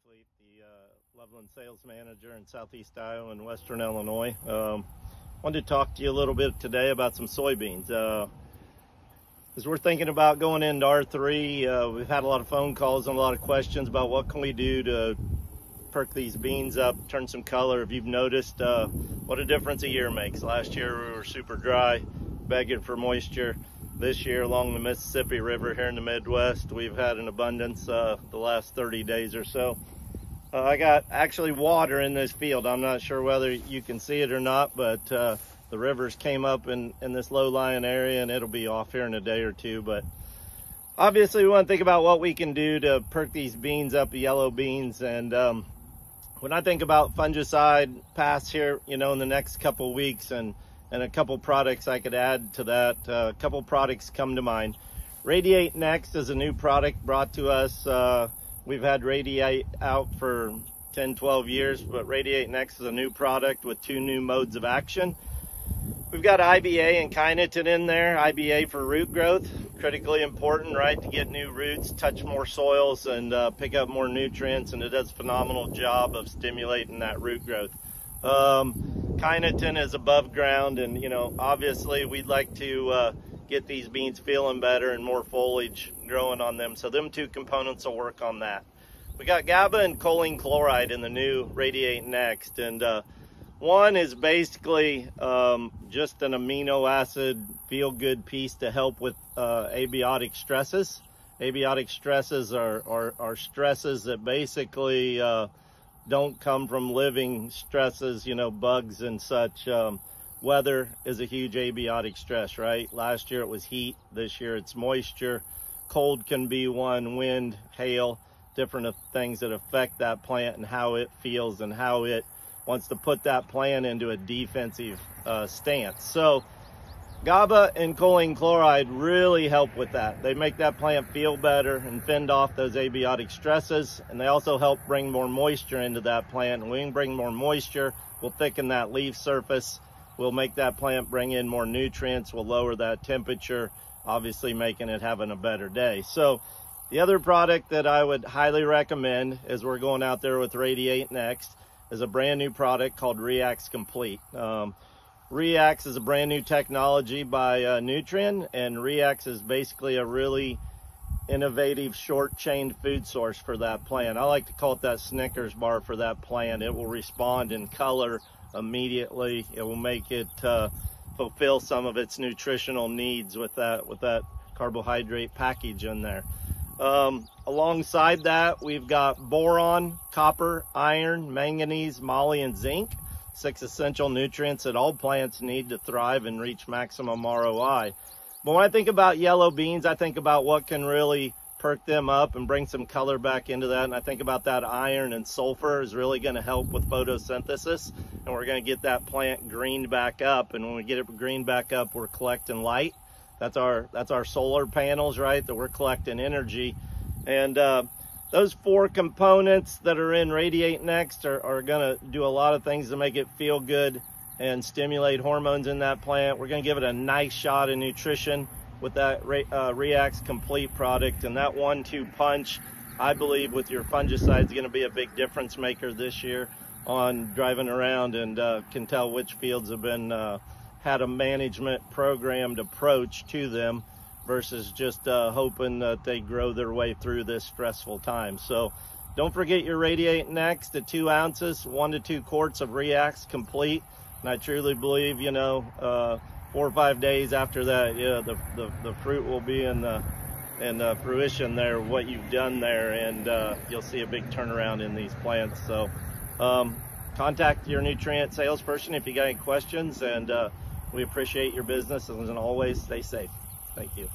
Fleet, the Loveland sales manager in Southeast Iowa and Western Illinois. Wanted to talk to you a little bit today about some soybeans. As we're thinking about going into R3, we've had a lot of phone calls and a lot of questions about what can we do to perk these beans up, turn some color. If you've noticed what a difference a year makes. Last year we were super dry, begging for moisture. This year along the Mississippi River here in the Midwest, we've had an abundance the last 30 days or so. I got actually water in this field. I'm not sure whether you can see it or not, but the rivers came up in this low-lying area, and it'll be off here in a day or two. But obviously we want to think about what we can do to perk these beans up, the yellow beans. And when I think about fungicide pass here, you know, in the next couple weeks and a couple products I could add to that, a couple products come to mind. Radiate Next is a new product brought to us. We've had Radiate out for 10, 12 years, but Radiate Next is a new product with 2 new modes of action. We've got IBA and Kinetin in there. IBA for root growth, critically important, right, to get new roots, touch more soils, and pick up more nutrients, and it does a phenomenal job of stimulating that root growth. Kinetin is above ground, and you know, obviously we'd like to get these beans feeling better and more foliage growing on them, so them 2 components will work on that. We got GABA and choline chloride in the new Radiate Next, and one is basically just an amino acid feel-good piece to help with abiotic stresses. Abiotic stresses are stresses that basically don't come from living stresses, you know, bugs and such. Weather is a huge abiotic stress, right? Last year it was heat, this year it's moisture. Cold can be one, wind, hail, different things that affect that plant and how it feels and how it wants to put that plant into a defensive stance. So GABA and choline chloride really help with that. They make that plant feel better and fend off those abiotic stresses, and they also help bring more moisture into that plant. And when we can bring more moisture, we'll thicken that leaf surface. We'll make that plant bring in more nutrients. We'll lower that temperature, obviously making it having a better day. So the other product that I would highly recommend as we're going out there with Radiate Next is a brand new product called Next-Reax Complete. Next-Reax is a brand new technology by Nutrien, and Next-Reax is basically a really innovative short-chain food source for that plant. I like to call it that Snickers bar for that plant. It will respond in color immediately. It will make it fulfill some of its nutritional needs with that carbohydrate package in there. Alongside that, we've got boron, copper, iron, manganese, moly, and zinc, 6 essential nutrients that all plants need to thrive and reach maximum ROI. But when I think about yellow beans, I think about what can really perk them up and bring some color back into that. And I think about that iron and sulfur is really going to help with photosynthesis, and we're going to get that plant greened back up. And when we get it greened back up, we're collecting light. That's our solar panels, right, that we're collecting energy. And those 4 components that are in Radiate Next are going to do a lot of things to make it feel good and stimulate hormones in that plant. We're going to give it a nice shot of nutrition with that Next-Reax Complete product. And that 1-2 punch, I believe, with your fungicide is going to be a big difference maker this year on driving around, and can tell which fields have been had a management programmed approach to them versus just hoping that they grow their way through this stressful time. So don't forget your Radiate Next at 2 ounces, 1 to 2 quarts of Next-Reax Complete. And I truly believe, you know, 4 or 5 days after that, yeah, the fruit will be in fruition there, what you've done there, and you'll see a big turnaround in these plants. So contact your nutrient salesperson if you got any questions, and we appreciate your business, and as always, stay safe. Thank you.